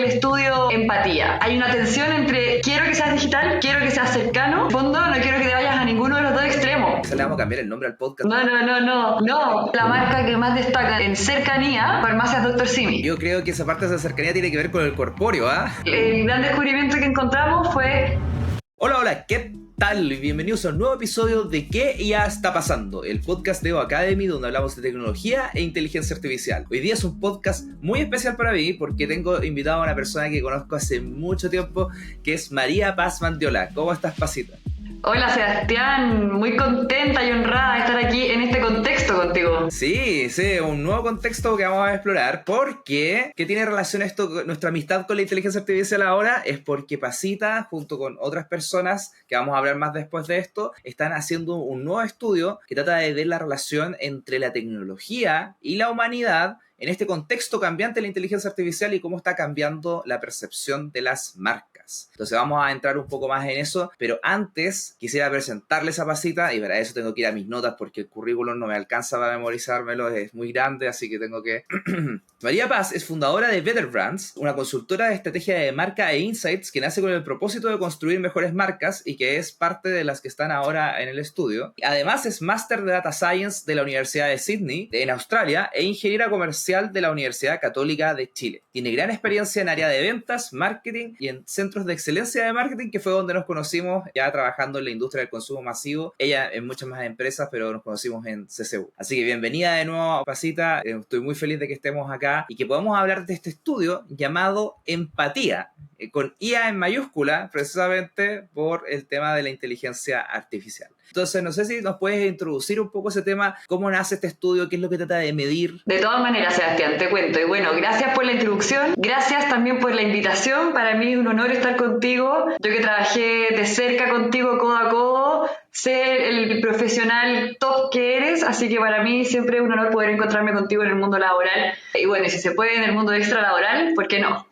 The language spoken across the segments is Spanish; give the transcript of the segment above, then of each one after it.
el estudio empatía. Hay una tensión entre quiero que seas digital, quiero que seas cercano. En fondo, no quiero que te vayas a ninguno de los dos extremos. Le vamos a cambiar el nombre al podcast. No. La marca que más destaca en cercanía, Farmacias Dr. Simi. Yo creo que esa parte de esa cercanía tiene que ver con el corpóreo, ¿ah? El gran descubrimiento que encontramos fue... Hola, ¿qué tal? Bienvenidos a un nuevo episodio de ¿Qué ya está pasando? El podcast de EO Academy, donde hablamos de tecnología e inteligencia artificial. Hoy día es un podcast muy especial para mí porque tengo invitado a una persona que conozco hace mucho tiempo, que es María Paz Mandiola. ¿Cómo estás, Pasita? Hola, Sebastián, muy contenta y honrada de estar aquí en este contexto contigo. Sí, un nuevo contexto que vamos a explorar. Porque, ¿qué tiene relación esto, nuestra amistad con la inteligencia artificial ahora? Es porque Pasita, junto con otras personas, que vamos a hablar más después de esto, están haciendo un nuevo estudio que trata de ver la relación entre la tecnología y la humanidad en este contexto cambiante de la inteligencia artificial y cómo está cambiando la percepción de las marcas. Entonces vamos a entrar un poco más en eso, pero antes quisiera presentarles a Pasita y para eso tengo que ir a mis notas porque el currículum no me alcanza para memorizármelo, es muy grande, así que tengo que... María Paz es fundadora de Better Brands, una consultora de estrategia de marca e insights que nace con el propósito de construir mejores marcas y que es parte de las que están ahora en el estudio. Además es máster de Data Science de la Universidad de Sydney, en Australia, e ingeniera comercial de la Universidad Católica de Chile. Tiene gran experiencia en área de ventas, marketing y en centros de excelencia de marketing, que fue donde nos conocimos ya trabajando en la industria del consumo masivo. Ella en muchas más empresas, pero nos conocimos en CCU. Así que bienvenida de nuevo, Pasita. Estoy muy feliz de que estemos acá y que podamos hablar de este estudio llamado Empatía, con IA en mayúscula, precisamente por el tema de la inteligencia artificial. Entonces, no sé si nos puedes introducir un poco ese tema, cómo nace este estudio, qué es lo que trata de medir. De todas maneras, Sebastián, te cuento. Y bueno, gracias por la introducción, gracias también por la invitación. Para mí es un honor estar contigo. Yo que trabajé de cerca contigo, codo a codo, sé el profesional top que eres, así que para mí siempre es un honor poder encontrarme contigo en el mundo laboral. Y bueno, si se puede en el mundo extra laboral, ¿por qué no?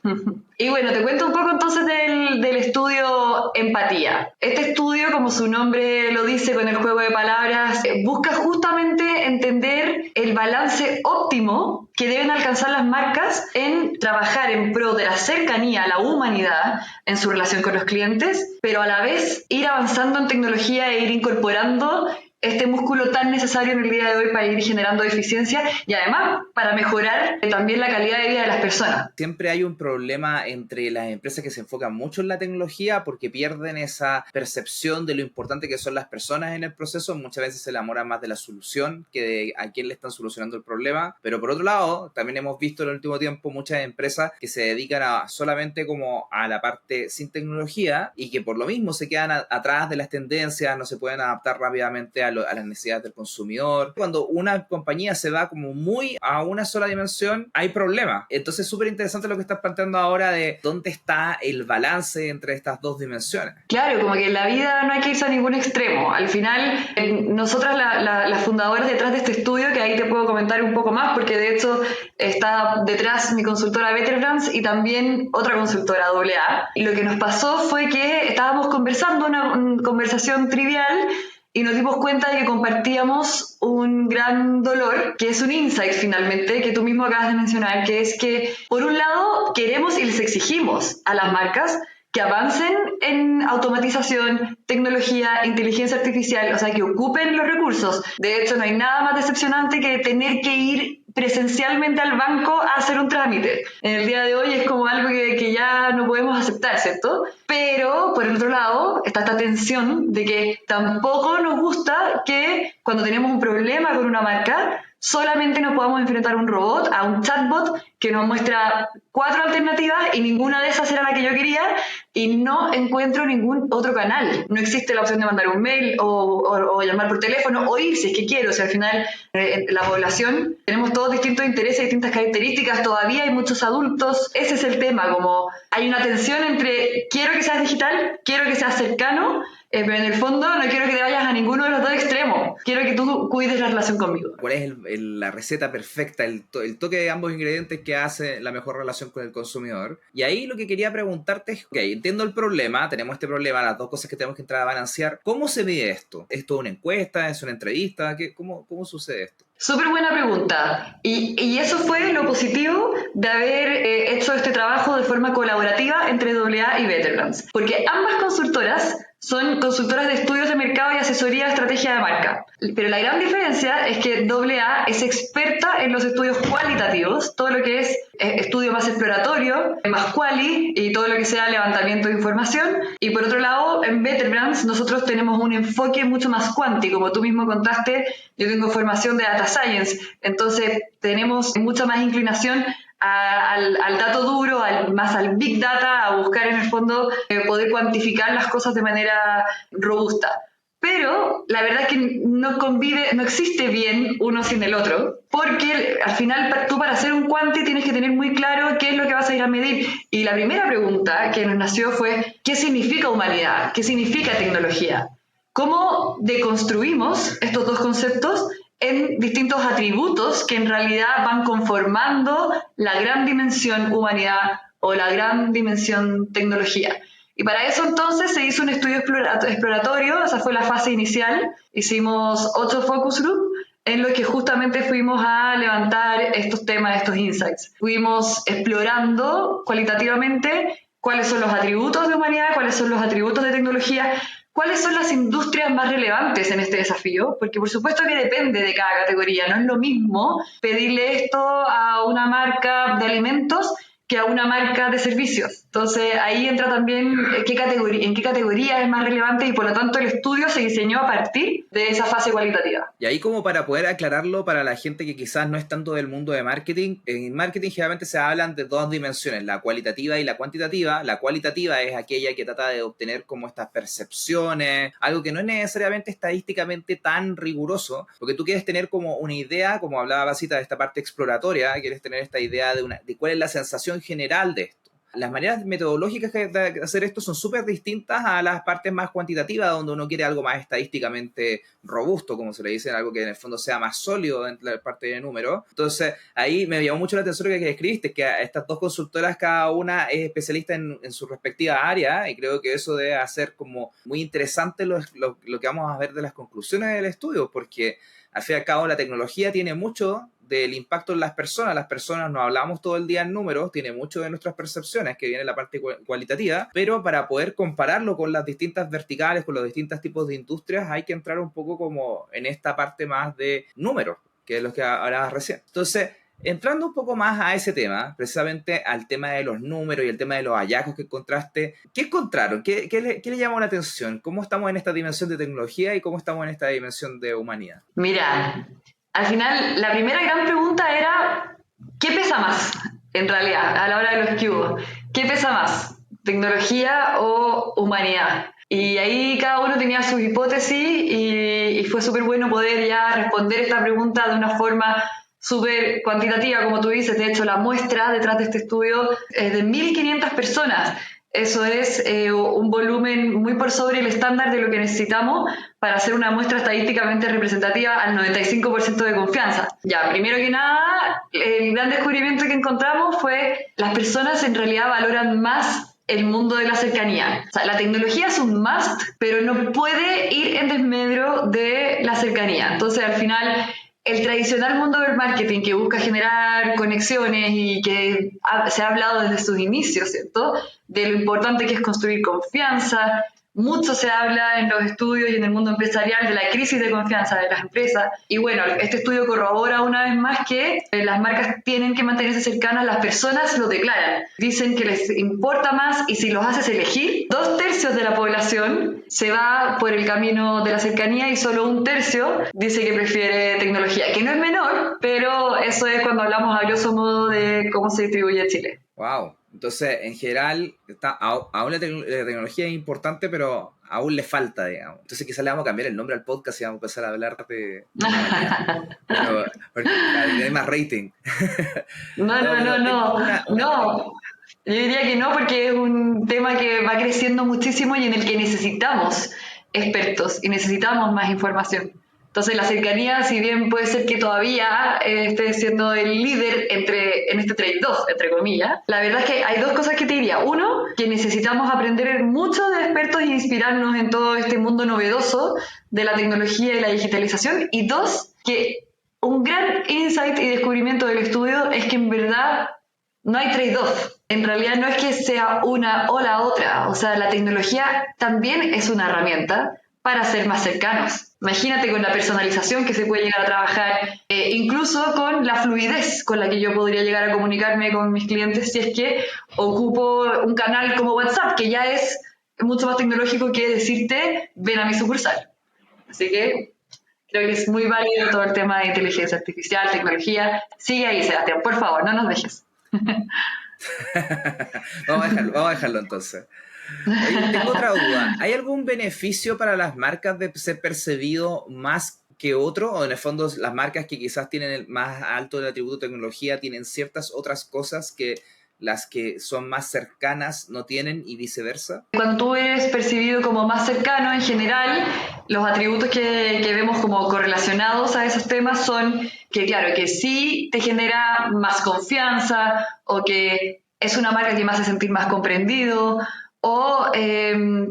Y bueno, te cuento un poco entonces del estudio Empatía. Este estudio, como su nombre lo dice con el juego de palabras, busca justamente entender el balance óptimo que deben alcanzar las marcas en trabajar en pro de la cercanía a la humanidad en su relación con los clientes, pero a la vez ir avanzando en tecnología e ir incorporando este músculo tan necesario en el día de hoy para ir generando eficiencia y además para mejorar también la calidad de vida de las personas. Siempre hay un problema entre las empresas que se enfocan mucho en la tecnología porque pierden esa percepción de lo importante que son las personas en el proceso. Muchas veces se enamoran más de la solución que de a quién le están solucionando el problema. Pero por otro lado, también hemos visto en el último tiempo muchas empresas que se dedican solamente como a la parte sin tecnología y que por lo mismo se quedan atrás de las tendencias, no se pueden adaptar rápidamente a las necesidades del consumidor. Cuando una compañía se va como muy a una sola dimensión, hay problemas. Entonces es súper interesante lo que estás planteando ahora de dónde está el balance entre estas dos dimensiones. Claro, como que en la vida no hay que irse a ningún extremo. Al final, nosotras las fundadoras detrás de este estudio, que ahí te puedo comentar un poco más, porque de hecho está detrás mi consultora Better Brands y también otra consultora AA. Y lo que nos pasó fue que estábamos conversando, una conversación trivial, y nos dimos cuenta de que compartíamos un gran dolor, que es un insight finalmente, que tú mismo acabas de mencionar, que es que por un lado queremos y les exigimos a las marcas que avancen en automatización, tecnología, inteligencia artificial, o sea, que ocupen los recursos. De hecho, no hay nada más decepcionante que tener que ir presencialmente al banco a hacer un trámite. En el día de hoy es como algo que ya no podemos aceptar, ¿cierto? Pero, por el otro lado, está esta tensión de que tampoco nos gusta que cuando tenemos un problema con una marca, solamente nos podamos enfrentar a un robot, a un chatbot que nos muestra 4 alternativas y ninguna de esas era la que yo quería y no encuentro ningún otro canal. No existe la opción de mandar un mail o llamar por teléfono o ir si es que quiero. O sea, al final la población tenemos todos distintos intereses, distintas características, todavía hay muchos adultos. Ese es el tema, como hay una tensión entre quiero que seas digital, quiero que seas cercano, pero en el fondo no quiero que te vayas a ninguno de los dos extremos. Quiero que tú cuides la relación conmigo. ¿Cuál es la receta perfecta, el toque de ambos ingredientes que hace la mejor relación con el consumidor? Y ahí lo que quería preguntarte es, ok, entiendo el problema, tenemos este problema, las dos cosas que tenemos que entrar a balancear. ¿Cómo se mide esto? ¿Esto es una encuesta? ¿Es una entrevista? ¿Cómo sucede esto? Súper buena pregunta. Y eso fue lo positivo de haber hecho este trabajo de forma colaborativa entre AA y Veterans. Porque ambas consultoras son consultoras de estudios de mercado y asesoría de estrategia de marca. Pero la gran diferencia es que AA es experta en los estudios cualitativos, todo lo que es estudio más exploratorio, más quali y todo lo que sea levantamiento de información. Y por otro lado, en Veterans nosotros tenemos un enfoque mucho más quanti. Como tú mismo contaste, yo tengo formación de Data Science, entonces tenemos mucha más inclinación al dato duro, más al Big Data, a buscar en el fondo poder cuantificar las cosas de manera robusta. Pero la verdad es que no existe bien uno sin el otro, porque al final tú para hacer un quanti tienes que tener muy claro qué es lo que vas a ir a medir. Y la primera pregunta que nos nació fue, ¿qué significa humanidad? ¿Qué significa tecnología? ¿Cómo deconstruimos estos dos conceptos en distintos atributos que en realidad van conformando la gran dimensión humanidad o la gran dimensión tecnología? Y para eso entonces se hizo un estudio exploratorio, esa fue la fase inicial. Hicimos 8 focus group en los que justamente fuimos a levantar estos temas, estos insights. Fuimos explorando cualitativamente cuáles son los atributos de humanidad, cuáles son los atributos de tecnología, cuáles son las industrias más relevantes en este desafío, porque por supuesto que depende de cada categoría. No es lo mismo pedirle esto a una marca de alimentos que a una marca de servicios. Entonces ahí entra también en qué categoría es más relevante y por lo tanto el estudio se diseñó a partir de esa fase cualitativa. Y ahí como para poder aclararlo para la gente que quizás no es tanto del mundo de marketing, en marketing generalmente se hablan de dos dimensiones, la cualitativa y la cuantitativa. La cualitativa es aquella que trata de obtener como estas percepciones, algo que no es necesariamente estadísticamente tan riguroso, porque tú quieres tener como una idea, como hablaba Basita de esta parte exploratoria, quieres tener esta idea de cuál es la sensación general de esto. Las maneras metodológicas de hacer esto son súper distintas a las partes más cuantitativas, donde uno quiere algo más estadísticamente robusto, como se le dice, algo que en el fondo sea más sólido en la parte de números. Entonces, ahí me llamó mucho la atención que describiste, que estas dos consultoras, cada una es especialista en su respectiva área, y creo que eso debe hacer como muy interesante lo que vamos a ver de las conclusiones del estudio, porque al fin y al cabo la tecnología tiene mucho del impacto en las personas no hablamos todo el día en números, tiene mucho de nuestras percepciones, que viene la parte cualitativa, pero para poder compararlo con las distintas verticales, con los distintos tipos de industrias, hay que entrar un poco como en esta parte más de números, que es lo que hablabas recién. Entonces, entrando un poco más a ese tema, precisamente al tema de los números y el tema de los hallazgos que encontraste, ¿qué encontraron? ¿Qué le llamó la atención? ¿Cómo estamos en esta dimensión de tecnología y cómo estamos en esta dimensión de humanidad? Mira, al final la primera gran pregunta era, ¿qué pesa más en realidad a la hora de los cubos? ¿Qué pesa más? ¿Tecnología o humanidad? Y ahí cada uno tenía sus hipótesis y fue súper bueno poder ya responder esta pregunta de una forma súper cuantitativa, como tú dices. De hecho, la muestra detrás de este estudio es de 1.500 personas. Eso es un volumen muy por sobre el estándar de lo que necesitamos para hacer una muestra estadísticamente representativa al 95% de confianza. Ya, primero que nada, el gran descubrimiento que encontramos fue las personas en realidad valoran más el mundo de la cercanía. O sea, la tecnología es un must, pero no puede ir en desmedro de la cercanía. Entonces, al final, el tradicional mundo del marketing que busca generar conexiones y que se ha hablado desde sus inicios, ¿cierto? De lo importante que es construir confianza. Mucho se habla en los estudios y en el mundo empresarial de la crisis de confianza de las empresas. Y bueno, este estudio corrobora una vez más que las marcas tienen que mantenerse cercanas, las personas lo declaran. Dicen que les importa más y si los haces elegir, 2/3 de la población se va por el camino de la cercanía y solo 1/3 dice que prefiere tecnología, que no es menor, pero eso es cuando hablamos a grosso modo de cómo se distribuye Chile. Wow. Entonces, en general, aún la tecnología es importante, pero aún le falta, digamos. Entonces, quizás le vamos a cambiar el nombre al podcast y vamos a empezar a hablar de humanidad. Pero, porque hay más rating. No. Yo diría que no, porque es un tema que va creciendo muchísimo y en el que necesitamos expertos y necesitamos más información. Entonces la cercanía, si bien puede ser que todavía esté siendo el líder en este trade-off, entre comillas, la verdad es que hay dos cosas que te diría. Uno, que necesitamos aprender mucho de expertos e inspirarnos en todo este mundo novedoso de la tecnología y la digitalización. Y dos, que un gran insight y descubrimiento del estudio es que en verdad no hay trade-off. En realidad no es que sea una o la otra. O sea, la tecnología también es una herramienta para ser más cercanos. Imagínate con la personalización que se puede llegar a trabajar, incluso con la fluidez con la que yo podría llegar a comunicarme con mis clientes si es que ocupo un canal como WhatsApp, que ya es mucho más tecnológico que decirte ven a mi sucursal. Así que creo que es muy válido todo el tema de inteligencia artificial, tecnología. Sigue ahí, Sebastián, por favor, no nos dejes. Vamos a dejarlo entonces. Oye, tengo otra duda. ¿Hay algún beneficio para las marcas de ser percibido más que otro? O en el fondo las marcas que quizás tienen el más alto del atributo de tecnología tienen ciertas otras cosas que las que son más cercanas no tienen y viceversa. Cuando tú eres percibido como más cercano, en general, los atributos que vemos como correlacionados a esos temas son que, claro, que sí te genera más confianza o que es una marca que me hace sentir más comprendido o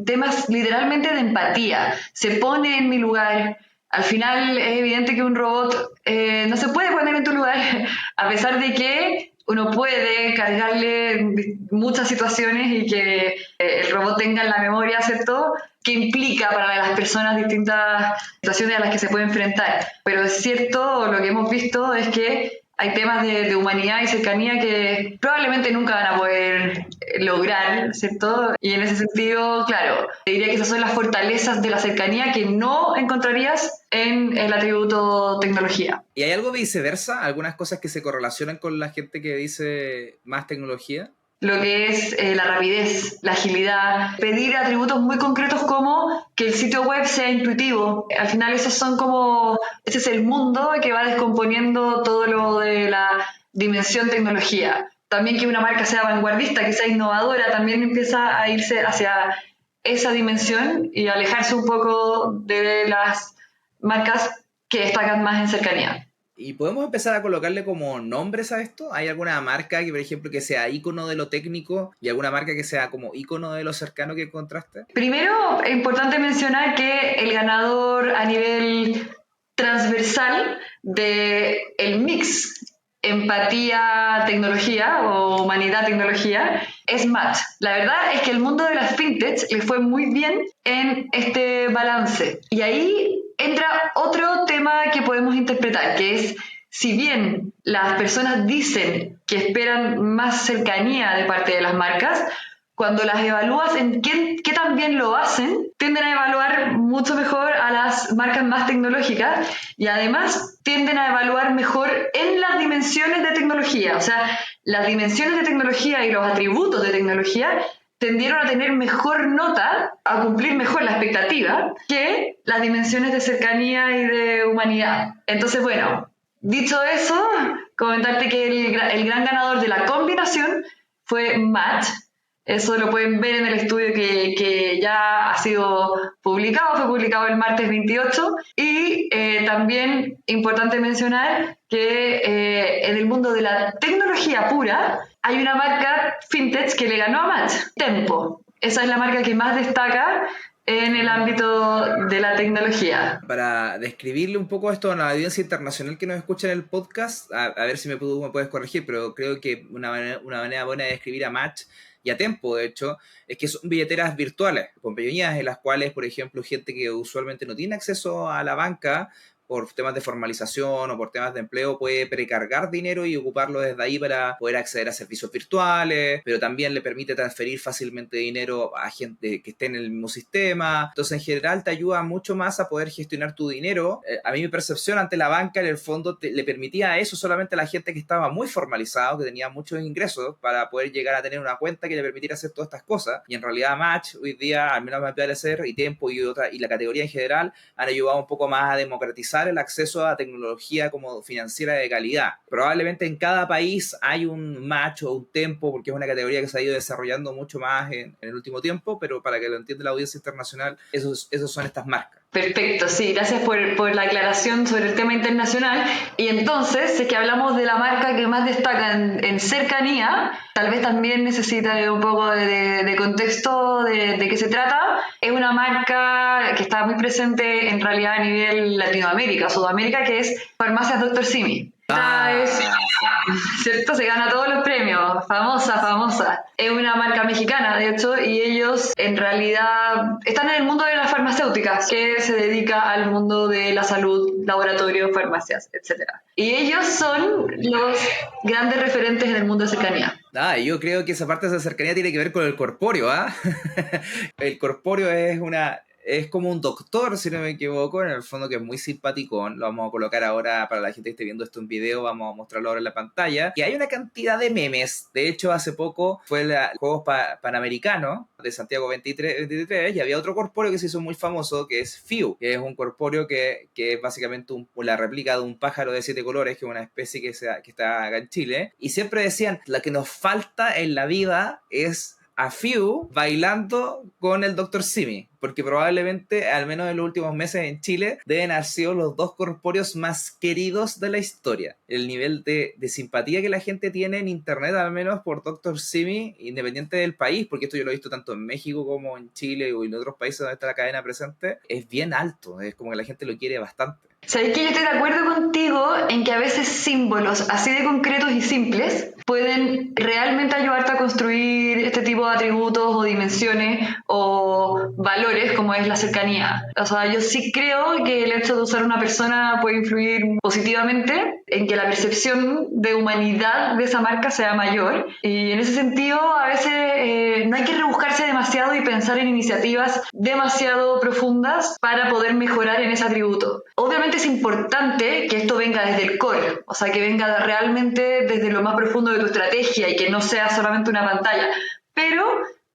temas literalmente de empatía. Se pone en mi lugar. Al final es evidente que un robot no se puede poner en tu lugar, a pesar de que uno puede cargarle muchas situaciones y que el robot tenga en la memoria, ¿cierto? ¿Qué implica para las personas distintas situaciones a las que se puede enfrentar? Pero es cierto, lo que hemos visto es que hay temas de humanidad y cercanía que probablemente nunca van a poder lograr, ¿cierto? Y en ese sentido, claro, te diría que esas son las fortalezas de la cercanía que no encontrarías en el atributo tecnología. ¿Y hay algo viceversa? ¿Algunas cosas que se correlacionan con la gente que dice más tecnología? Lo que es la rapidez, la agilidad, pedir atributos muy concretos como que el sitio web sea intuitivo. Al final esos son como, ese es el mundo que va descomponiendo todo lo de la dimensión tecnología. También que una marca sea vanguardista, que sea innovadora, también empieza a irse hacia esa dimensión y alejarse un poco de las marcas que destacan más en cercanía. ¿Y podemos empezar a colocarle como nombres a esto? ¿Hay alguna marca que, por ejemplo, que sea ícono de lo técnico y alguna marca que sea como ícono de lo cercano que encontraste? Primero, es importante mencionar que el ganador a nivel transversal del mix empatía-tecnología o humanidad-tecnología es Match. La verdad es que el mundo de las fintechs le fue muy bien en este balance. Y ahí entra otro tema que podemos interpretar, que es si bien las personas dicen que esperan más cercanía de parte de las marcas, cuando las evalúas en qué tan bien lo hacen, tienden a evaluar mucho mejor a las marcas más tecnológicas y además tienden a evaluar mejor en las dimensiones de tecnología. O sea, las dimensiones de tecnología y los atributos de tecnología tendieron a tener mejor nota, a cumplir mejor la expectativa, que las dimensiones de cercanía y de humanidad. Entonces, bueno, dicho eso, comentarte que el gran ganador de la combinación fue Match. Eso lo pueden ver en el estudio que ya ha sido publicado, fue publicado el martes 28. Y también importante mencionar que en el mundo de la tecnología pura hay una marca fintech que le ganó a Match, Tempo. Esa es la marca que más destaca en el ámbito de la tecnología. Para describirle un poco esto a la audiencia internacional que nos escucha en el podcast, a ver si me puedes corregir, pero creo que una manera buena de describir a Match y a Tempo, de hecho, es que son billeteras virtuales, compañías en las cuales, por ejemplo, gente que usualmente no tiene acceso a la banca por temas de formalización o por temas de empleo puede precargar dinero y ocuparlo desde ahí para poder acceder a servicios virtuales, pero también le permite transferir fácilmente dinero a gente que esté en el mismo sistema. Entonces, en general, te ayuda mucho más a poder gestionar tu dinero. A mí mi percepción ante la banca, en el fondo, le permitía eso solamente a la gente que estaba muy formalizado, que tenía muchos ingresos para poder llegar a tener una cuenta que le permitiera hacer todas estas cosas. Y en realidad Match, hoy día, al menos me parece, y Tempo y la categoría en general, han ayudado un poco más a democratizar el acceso a tecnología como financiera de calidad. Probablemente en cada país hay un Match o un Tempo, porque es una categoría que se ha ido desarrollando mucho más en el último tiempo, pero para que lo entienda la audiencia internacional, esos son estas marcas. Perfecto, sí, gracias por la aclaración sobre el tema internacional. Y entonces, si es que hablamos de la marca que más destaca en cercanía, tal vez también necesita un poco de contexto de qué se trata. Es una marca que está muy presente en realidad a nivel Latinoamérica, Sudamérica, que es Farmacias Dr. Simi. Esta es, ¿cierto? Se gana todos los premios, famosa. Es una marca mexicana, de hecho, y ellos en realidad están en el mundo de las farmacéuticas, que se dedica al mundo de la salud, laboratorios, farmacias, etc. Y ellos son los grandes referentes en el mundo de cercanía. Yo creo que esa parte de esa cercanía tiene que ver con el corpóreo, ¿ah? El corpóreo es como un doctor, si no me equivoco, en el fondo, que es muy simpaticón. Lo vamos a colocar ahora para la gente que esté viendo esto en video, vamos a mostrarlo ahora en la pantalla. Y hay una cantidad de memes. De hecho, hace poco fue el Juegos Panamericanos de Santiago 23 y había otro corpóreo que se hizo muy famoso, que es Fiu, que es un corpóreo que es básicamente la réplica de un pájaro de 7 colores, que es una especie que está acá en Chile. Y siempre decían, la que nos falta en la vida es a Fiu bailando con el Dr. Simi, porque probablemente, al menos en los últimos meses en Chile, deben haber sido los dos corpóreos más queridos de la historia. El nivel de simpatía que la gente tiene en internet, al menos por Dr. Simi, independiente del país, porque esto yo lo he visto tanto en México como en Chile o en otros países donde está la cadena presente, es bien alto, es como que la gente lo quiere bastante. ¿Sabes que yo estoy de acuerdo contigo en que a veces símbolos así de concretos y simples pueden realmente ayudarte a construir este tipo de atributos o dimensiones o valores como es la cercanía? O sea, yo sí creo que el hecho de usar una persona puede influir positivamente en que la percepción de humanidad de esa marca sea mayor, y en ese sentido a veces no hay que rebuscarse demasiado y pensar en iniciativas demasiado profundas para poder mejorar en ese atributo. Obviamente es importante que esto venga desde el core, o sea, que venga realmente desde lo más profundo de tu estrategia y que no sea solamente una pantalla, pero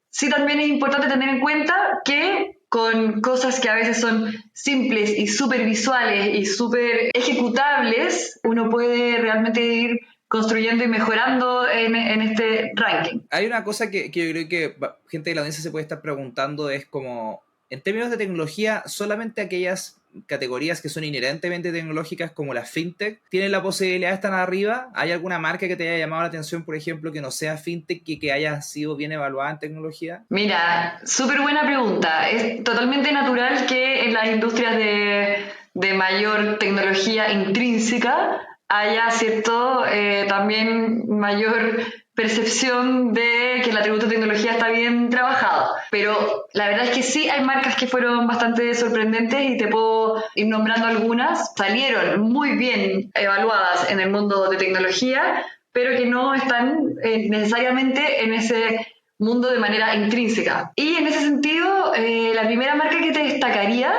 sí también es importante tener en cuenta que con cosas que a veces son simples y súper visuales y súper ejecutables, uno puede realmente ir construyendo y mejorando en este ranking. Hay una cosa que yo creo que gente de la audiencia se puede estar preguntando, es como, en términos de tecnología, solamente aquellas categorías que son inherentemente tecnológicas como la fintech tienen la posibilidad de estar arriba. ¿Hay alguna marca que te haya llamado la atención, por ejemplo, que no sea fintech y que haya sido bien evaluada en tecnología? Mira, súper buena pregunta. Es totalmente natural que en las industrias de mayor tecnología intrínseca haya, ¿cierto?, también mayor percepción de que el atributo de tecnología está bien trabajado. Pero la verdad es que sí hay marcas que fueron bastante sorprendentes y te puedo ir nombrando algunas. Salieron muy bien evaluadas en el mundo de tecnología, pero que no están necesariamente en ese mundo de manera intrínseca. Y en ese sentido, la primera marca que te destacaría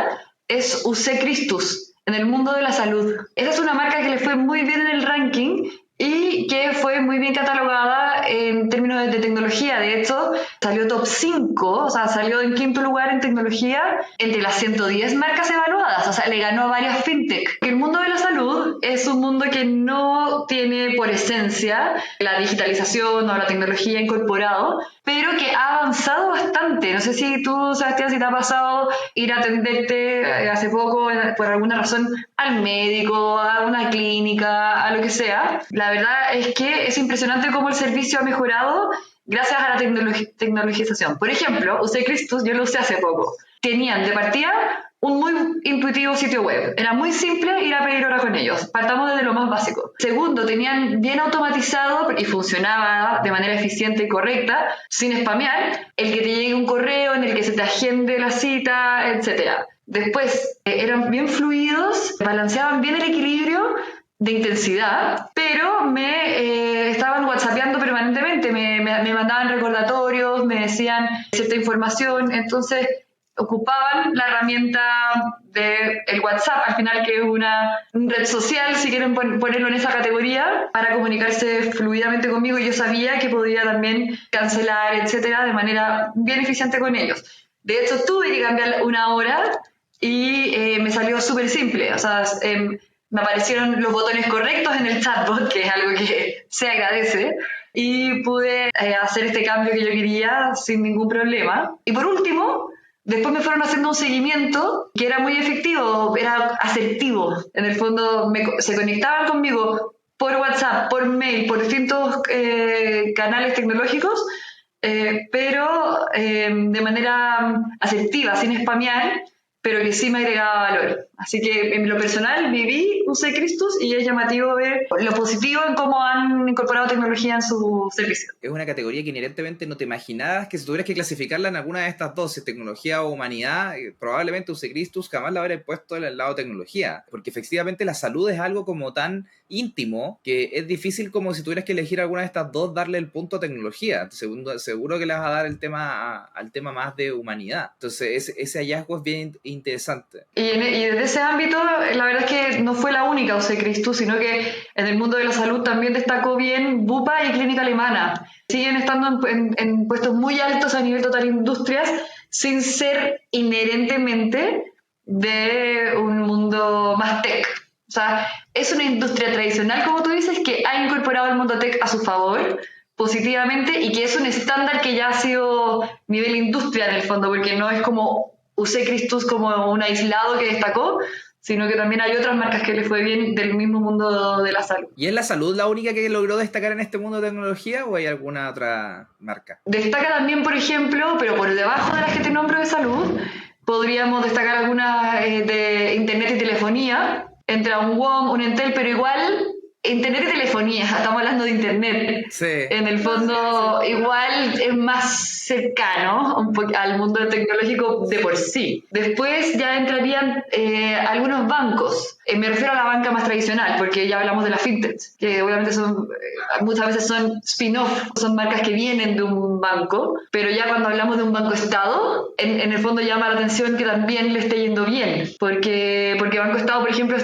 es UC Christus, en el mundo de la salud. Esa es una marca que le fue muy bien en el ranking y que fue muy bien catalogada en términos de tecnología. De hecho, salió top 5, o sea, salió en quinto lugar en tecnología entre las 110 marcas evaluadas, o sea, le ganó a varias fintech. El mundo de la salud es un mundo que no tiene por esencia la digitalización o la tecnología incorporado, pero que ha avanzado bastante. No sé si tú, Sebastián, si te ha pasado ir a atenderte hace poco, por alguna razón, al médico, a una clínica, a lo que sea. La verdad es que es impresionante cómo el servicio ha mejorado gracias a la tecnologización. Por ejemplo, usé Christus, yo lo usé hace poco. Tenían de partida un muy intuitivo sitio web. Era muy simple ir a pedir hora con ellos. Partamos desde lo más básico. Segundo, tenían bien automatizado y funcionaba de manera eficiente y correcta, sin spamear, el que te llegue un correo en el que se te agende la cita, etc. Después, eran bien fluidos, balanceaban bien el equilibrio de intensidad, pero me estaban whatsappeando permanentemente, me mandaban recordatorios, me decían cierta información, entonces ocupaban la herramienta del WhatsApp, al final, que es una red social, si quieren ponerlo en esa categoría, para comunicarse fluidamente conmigo, y yo sabía que podía también cancelar, etcétera, de manera bien eficiente con ellos. De hecho, tuve que cambiar una hora y me salió súper simple, o sea, me aparecieron los botones correctos en el chatbot, que es algo que se agradece, y pude hacer este cambio que yo quería sin ningún problema. Y por último, Después me fueron haciendo un seguimiento que era muy efectivo, era asertivo. En el fondo se conectaban conmigo por WhatsApp, por mail, por distintos canales tecnológicos, pero de manera asertiva, sin spamear, pero que sí me agregaba valor. Así que en lo personal viví UC Christus y es llamativo ver lo positivo en cómo han incorporado tecnología en su servicio. Es una categoría que inherentemente no te imaginabas que si tuvieras que clasificarla en alguna de estas dos, si tecnología o humanidad, probablemente UC Christus jamás la habría puesto en el lado tecnología, porque efectivamente la salud es algo como tan íntimo que es difícil como si tuvieras que elegir alguna de estas dos darle el punto a tecnología. Seguro que le vas a dar el tema al tema más de humanidad. Entonces ese hallazgo es bien interesante. Y desde ese ámbito, la verdad es que no fue la única UC Christus, sino que en el mundo de la salud también destacó bien Bupa y Clínica Alemana. Siguen estando en puestos muy altos a nivel total industrias, sin ser inherentemente de un mundo más tech. O sea, es una industria tradicional, como tú dices, que ha incorporado el mundo tech a su favor positivamente y que es un estándar que ya ha sido nivel industria en el fondo, porque no es como UC Christus como un aislado que destacó, sino que también hay otras marcas que le fue bien del mismo mundo de la salud. ¿Y es la salud la única que logró destacar en este mundo de tecnología o hay alguna otra marca? Destaca también, por ejemplo, pero por debajo de las que te nombro de salud, podríamos destacar algunas de internet y telefonía, entre un WOM, un Entel, pero igual internet y telefonía, estamos hablando de internet. Sí. En el fondo, igual es más cercano al mundo tecnológico de por sí. Después ya entrarían algunos bancos. Me refiero a la banca más tradicional, porque ya hablamos de la fintech, que obviamente muchas veces son spin-off, son marcas que vienen de un banco, pero ya cuando hablamos de un banco Estado, en el fondo llama la atención que también le esté yendo bien, porque Banco Estado, por ejemplo,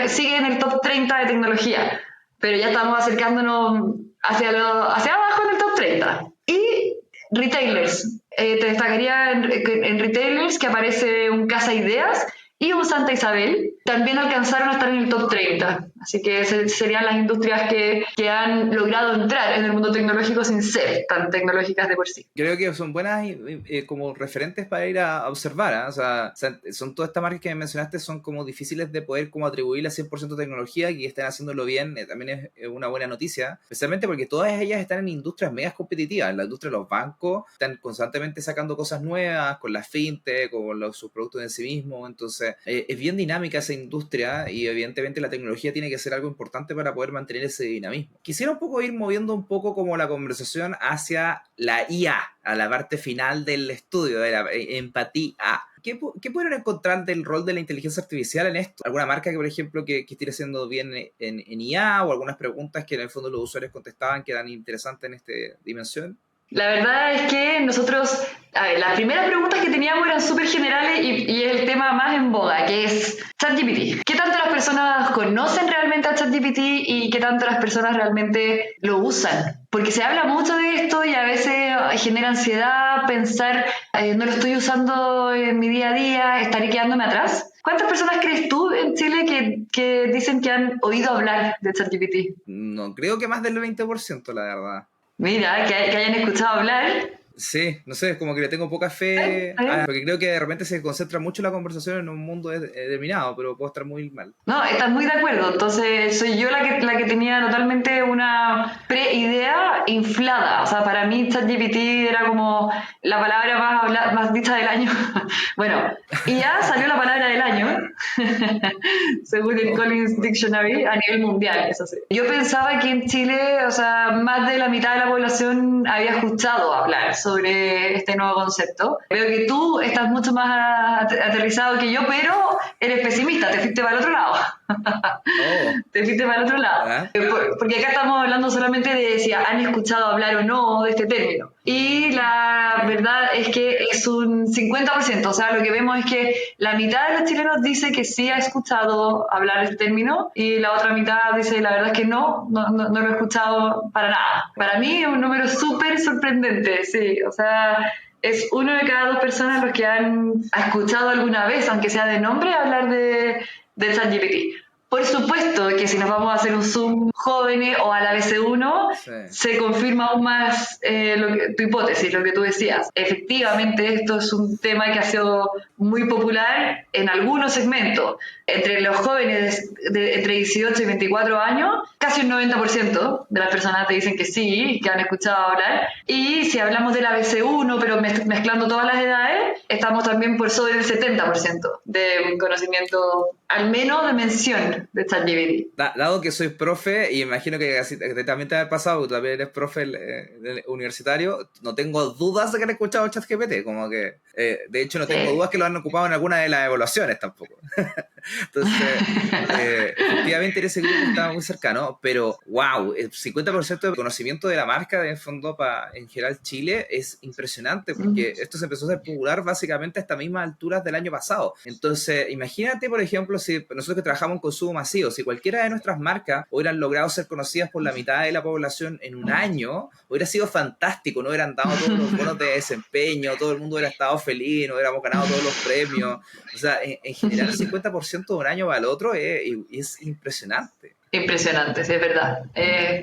sigue en el top 30 de tecnología, pero ya estamos acercándonos hacia abajo en el top 30. Y retailers. Te destacaría en retailers que aparece un Casa Ideas y un Santa Isabel. También alcanzaron a estar en el top 30. Así que serían las industrias que han logrado entrar en el mundo tecnológico sin ser tan tecnológicas de por sí. Creo que son buenas como referentes para ir a observar, ¿eh? O sea, son todas estas marcas que me mencionaste, son como difíciles de poder como atribuirle a 100% tecnología y que estén haciéndolo bien, también es una buena noticia, especialmente porque todas ellas están en industrias medias competitivas. En la industria de los bancos están constantemente sacando cosas nuevas, con la fintech, con sus productos en sí mismos, entonces es bien dinámica esa industria y evidentemente la tecnología tiene que ser algo importante para poder mantener ese dinamismo. Quisiera un poco ir moviendo un poco como la conversación hacia la IA, a la parte final del estudio de la empatía. ¿Qué pudieron encontrar del rol de la inteligencia artificial en esto? ¿Alguna marca que, por ejemplo, que esté haciendo bien en IA o algunas preguntas que en el fondo los usuarios contestaban que eran interesantes en esta dimensión? La verdad es que nosotros, las primeras preguntas que teníamos eran súper generales y es el tema más en boga, que es ChatGPT. ¿Qué tanto las personas conocen realmente a ChatGPT y qué tanto las personas realmente lo usan? Porque se habla mucho de esto y a veces genera ansiedad pensar, no lo estoy usando en mi día a día, estaré quedándome atrás. ¿Cuántas personas crees tú en Chile que dicen que han oído hablar de ChatGPT? No, creo que más del 20%, la verdad. Mira, que hayan escuchado hablar. Sí, no sé, como que le tengo poca fe, porque creo que de repente se concentra mucho la conversación en un mundo determinado, pero puedo estar muy mal. No, estás muy de acuerdo. Entonces, soy yo la que tenía totalmente una pre-idea inflada. O sea, para mí ChatGPT era como la palabra más dicha del año. Bueno, y ya salió la palabra del año, según el Collins Dictionary, a nivel mundial, eso sí. Yo pensaba que en Chile, o sea, más de la mitad de la población había escuchado hablar sobre este nuevo concepto. Veo que tú estás mucho más aterrizado que yo, pero eres pesimista, te fuiste para el otro lado. Te fuiste para el otro lado. Porque acá estamos hablando solamente de si han escuchado hablar o no de este término. Y la verdad es que es un 50%. O sea, lo que vemos es que la mitad de los chilenos dice que sí ha escuchado hablar de este término y la otra mitad dice la verdad es que no lo he escuchado para nada. Para mí es un número súper sorprendente, sí. O sea, es 1 de cada 2 personas los que han escuchado alguna vez, aunque sea de nombre, hablar de ChatGPT. Por supuesto que si nos vamos a hacer un Zoom jóvenes o a la BC1, Sí. se confirma aún más tu hipótesis, lo que tú decías. Efectivamente, esto es un tema que ha sido muy popular en algunos segmentos. Entre los jóvenes entre 18 y 24 años, casi un 90% de las personas te dicen que sí, que han escuchado hablar. Y si hablamos de la BC1, pero mezclando todas las edades, estamos también por sobre el 70% de conocimiento, al menos de mención de ChatGPT. Dado que soy profe, y imagino que también te ha pasado, porque tú también eres profe universitario, no tengo dudas de que han escuchado ChatGPT, como que, de hecho no tengo dudas que lo han ocupado en alguna de las evaluaciones tampoco. Entonces, efectivamente en ese grupo estaba muy cercano, pero wow, el 50% de conocimiento de la marca de fondo en general Chile es impresionante, porque esto se empezó a ser popular básicamente a estas mismas alturas del año pasado. Entonces, imagínate, por ejemplo, si nosotros que trabajamos en consumo masivo, si cualquiera de nuestras marcas hubieran logrado ser conocidas por la mitad de la población en un año, hubiera sido fantástico, no hubieran dado todos los bonos de desempeño, todo el mundo hubiera estado feliz, no hubiéramos ganado todos los premios. O sea, en general el 50% de un año para el otro es impresionante. Impresionante, sí, es verdad.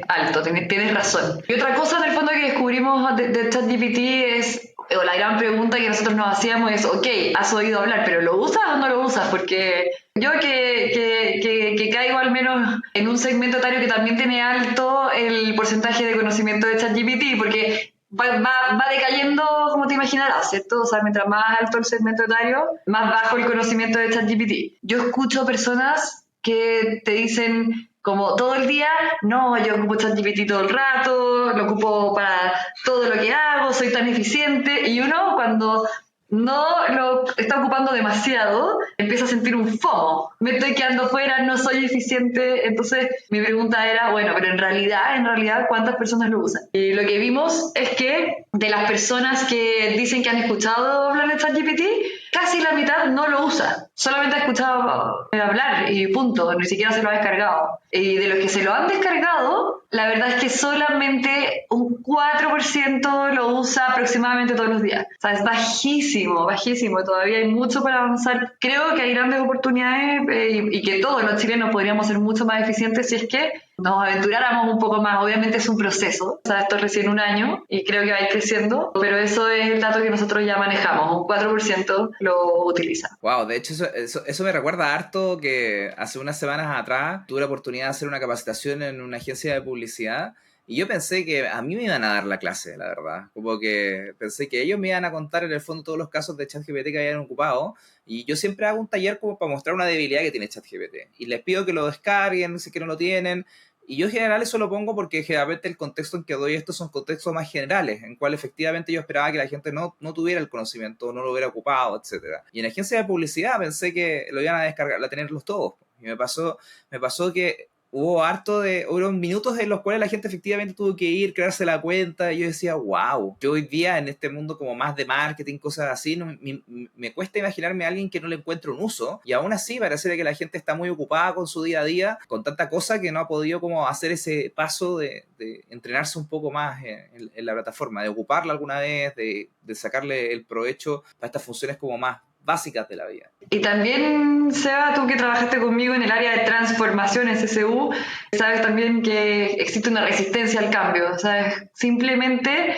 Alto, tienes razón. Y otra cosa en el fondo que descubrimos de ChatGPT es, o la gran pregunta que nosotros nos hacíamos es, ok, has oído hablar, pero ¿lo usas o no lo usas? Porque yo que caigo al menos en un segmento etario que también tiene alto el porcentaje de conocimiento de ChatGPT, porque va decayendo, como te imaginarás, ¿cierto? O sea, mientras más alto el segmento etario, más bajo el conocimiento de ChatGPT. Yo escucho personas que te dicen como todo el día, no, yo ocupo ChatGPT todo el rato, lo ocupo para todo lo que hago, soy tan eficiente, y uno cuando no lo está ocupando demasiado, empieza a sentir un FOMO. Me estoy quedando fuera, no soy eficiente. Entonces, mi pregunta era, bueno, pero en realidad, ¿cuántas personas lo usan? Y lo que vimos es que de las personas que dicen que han escuchado hablar de ChatGPT, casi la mitad no lo usa. Solamente ha escuchado hablar y punto, ni siquiera se lo ha descargado. Y de los que se lo han descargado, la verdad es que solamente un 4% lo usa aproximadamente todos los días. O sea, es bajísimo, bajísimo. Todavía hay mucho para avanzar. Creo que hay grandes oportunidades y que todos los chilenos podríamos ser mucho más eficientes si es que nos aventuráramos un poco más. Obviamente es un proceso. O sea, esto es recién un año y creo que va a ir creciendo, pero eso es el dato que nosotros ya manejamos. Un 4% lo utiliza. Wow, de hecho eso me recuerda harto que hace unas semanas atrás tuve la oportunidad de hacer una capacitación en una agencia de publicidad y yo pensé que a mí me iban a dar la clase, la verdad. Como que pensé que ellos me iban a contar en el fondo todos los casos de ChatGPT que habían ocupado y yo siempre hago un taller como para mostrar una debilidad que tiene ChatGPT y les pido que lo descarguen si que no lo tienen. Y yo en general eso lo pongo porque generalmente el contexto en que doy esto son contextos más generales, en cual efectivamente yo esperaba que la gente no tuviera el conocimiento, no lo hubiera ocupado, etcétera. Y en agencia de publicidad pensé que lo iban a descargar, a tenerlos todos. Y me pasó que hubo minutos en los cuales la gente efectivamente tuvo que ir, crearse la cuenta, y yo decía, wow, yo hoy día en este mundo como más de marketing, cosas así, me cuesta imaginarme a alguien que no le encuentre un uso, y aún así parece que la gente está muy ocupada con su día a día, con tanta cosa que no ha podido como hacer ese paso de entrenarse un poco más en la plataforma, de ocuparla alguna vez, de sacarle el provecho a estas funciones como más básicas de la vida. Y también, Seba, tú que trabajaste conmigo en el área de transformación en CCU, sabes también que existe una resistencia al cambio, ¿sabes? Simplemente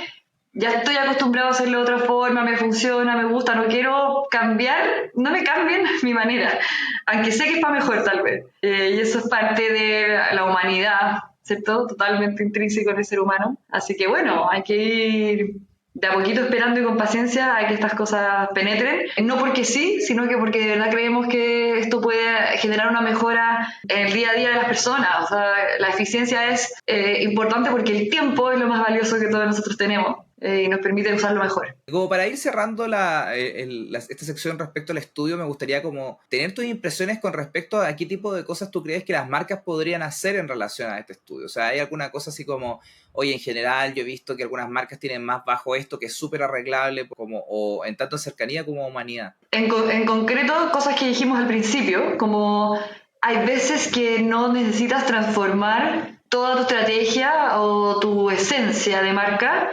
ya estoy acostumbrado a hacerlo de otra forma, me funciona, me gusta, no quiero cambiar, no me cambien mi manera, aunque sé que es para mejor tal vez. Y eso es parte de la humanidad, ¿cierto? Totalmente intrínseco en el ser humano. Así que bueno, hay que ir de a poquito esperando y con paciencia a que estas cosas penetren, no porque sí, sino que porque de verdad creemos que esto puede generar una mejora en el día a día de las personas. O sea, la eficiencia es importante porque el tiempo es lo más valioso que todos nosotros tenemos y nos permite usarlo mejor. Como para ir cerrando esta sección respecto al estudio, me gustaría como tener tus impresiones con respecto a qué tipo de cosas tú crees que las marcas podrían hacer en relación a este estudio. O sea, ¿hay alguna cosa así como, oye, en general yo he visto que algunas marcas tienen más bajo esto, que es súper arreglable, como, o en tanto cercanía como humanidad? En concreto, cosas que dijimos al principio, como hay veces que no necesitas transformar toda tu estrategia o tu esencia de marca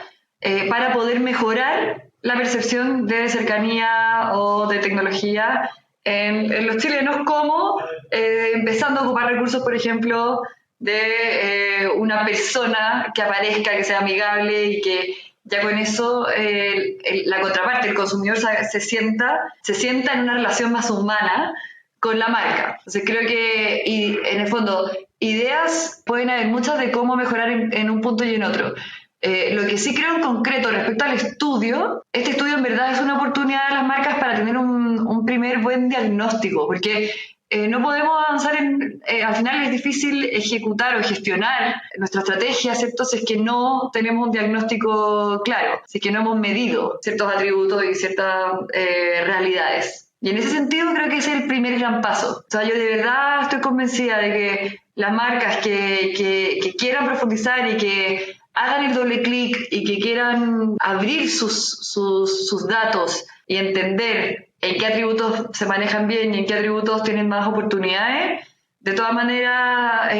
para poder mejorar la percepción de cercanía o de tecnología en los chilenos, como empezando a ocupar recursos, por ejemplo, de una persona que aparezca, que sea amigable y que ya con eso la contraparte, el consumidor se sienta en una relación más humana con la marca. Entonces creo que, y en el fondo, ideas pueden haber muchas de cómo mejorar en un punto y en otro. Lo que sí creo en concreto respecto al estudio, este estudio en verdad es una oportunidad de las marcas para tener un primer buen diagnóstico, porque no podemos avanzar al final es difícil ejecutar o gestionar nuestra estrategia, ¿cierto? Si es que no tenemos un diagnóstico claro, si es que no hemos medido ciertos atributos y ciertas realidades. Y en ese sentido creo que ese es el primer gran paso. O sea, yo de verdad estoy convencida de que las marcas que quieran profundizar y que hagan el doble clic y que quieran abrir sus datos y entender en qué atributos se manejan bien y en qué atributos tienen más oportunidades, de todas maneras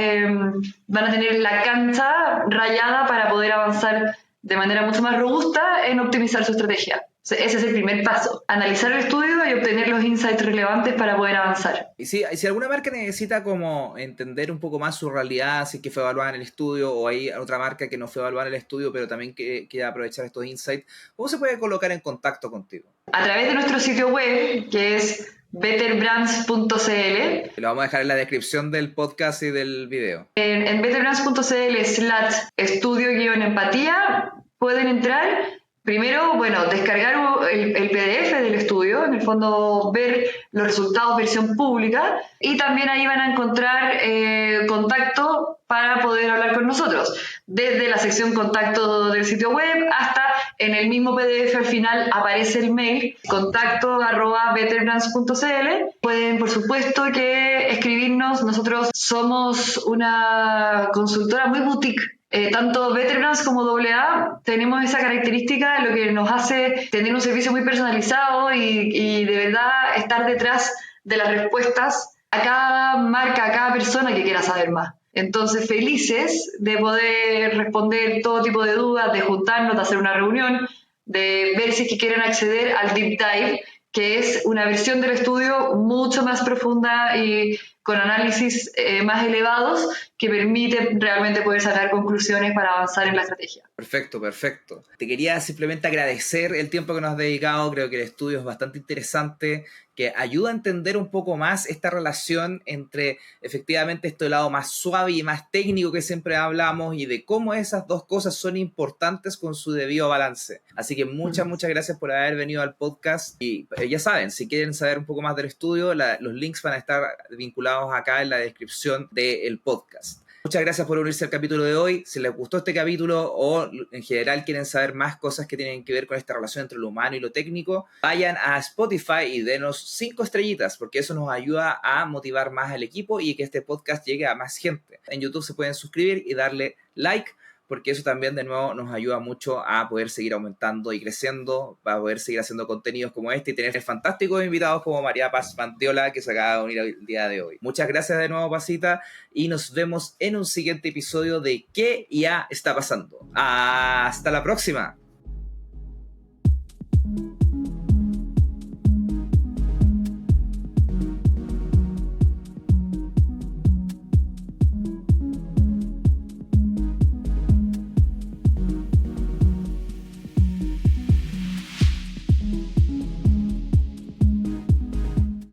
van a tener la cancha rayada para poder avanzar de manera mucho más robusta en optimizar su estrategia. Ese es el primer paso, analizar el estudio y obtener los insights relevantes para poder avanzar. Y si alguna marca necesita como entender un poco más su realidad, si es que fue evaluada en el estudio, o hay otra marca que no fue evaluada en el estudio, pero también quiere aprovechar estos insights, ¿cómo se puede colocar en contacto contigo? A través de nuestro sitio web, que es betterbrands.cl. Lo vamos a dejar en la descripción del podcast y del video. En betterbrands.cl/estudio-empatía pueden entrar. Primero, bueno, descargar el PDF del estudio, en el fondo ver los resultados versión pública, y también ahí van a encontrar contacto para poder hablar con nosotros, desde la sección contacto del sitio web hasta en el mismo PDF al final aparece el mail contacto@betterbrands.cl. Pueden, por supuesto, que escribirnos. Nosotros somos una consultora muy boutique. Tanto Better Brands como AA tenemos esa característica, lo que nos hace tener un servicio muy personalizado y de verdad estar detrás de las respuestas a cada marca, a cada persona que quiera saber más. Entonces, felices de poder responder todo tipo de dudas, de juntarnos, de hacer una reunión, de ver si es que quieren acceder al Deep Dive, que es una versión del estudio mucho más profunda y con análisis más elevados que permite realmente poder sacar conclusiones para avanzar en la estrategia. Perfecto, perfecto. Te quería simplemente agradecer el tiempo que nos has dedicado. Creo que el estudio es bastante interesante, que ayuda a entender un poco más esta relación entre efectivamente este lado más suave y más técnico que siempre hablamos y de cómo esas dos cosas son importantes con su debido balance. Así que muchas gracias por haber venido al podcast y ya saben, si quieren saber un poco más del estudio, los links van a estar vinculados acá en la descripción del podcast. Muchas gracias por unirse al capítulo de hoy. Si les gustó este capítulo o en general quieren saber más cosas que tienen que ver con esta relación entre lo humano y lo técnico, vayan a Spotify y denos 5 estrellitas, porque eso nos ayuda a motivar más al equipo y que este podcast llegue a más gente. En YouTube se pueden suscribir y darle like, porque eso también de nuevo nos ayuda mucho a poder seguir aumentando y creciendo, para poder seguir haciendo contenidos como este y tener fantásticos invitados como María Paz Mantiola, que se acaba de unir el día de hoy. Muchas gracias de nuevo, Pasita, y nos vemos en un siguiente episodio de ¿Qué ya está pasando? ¡Hasta la próxima!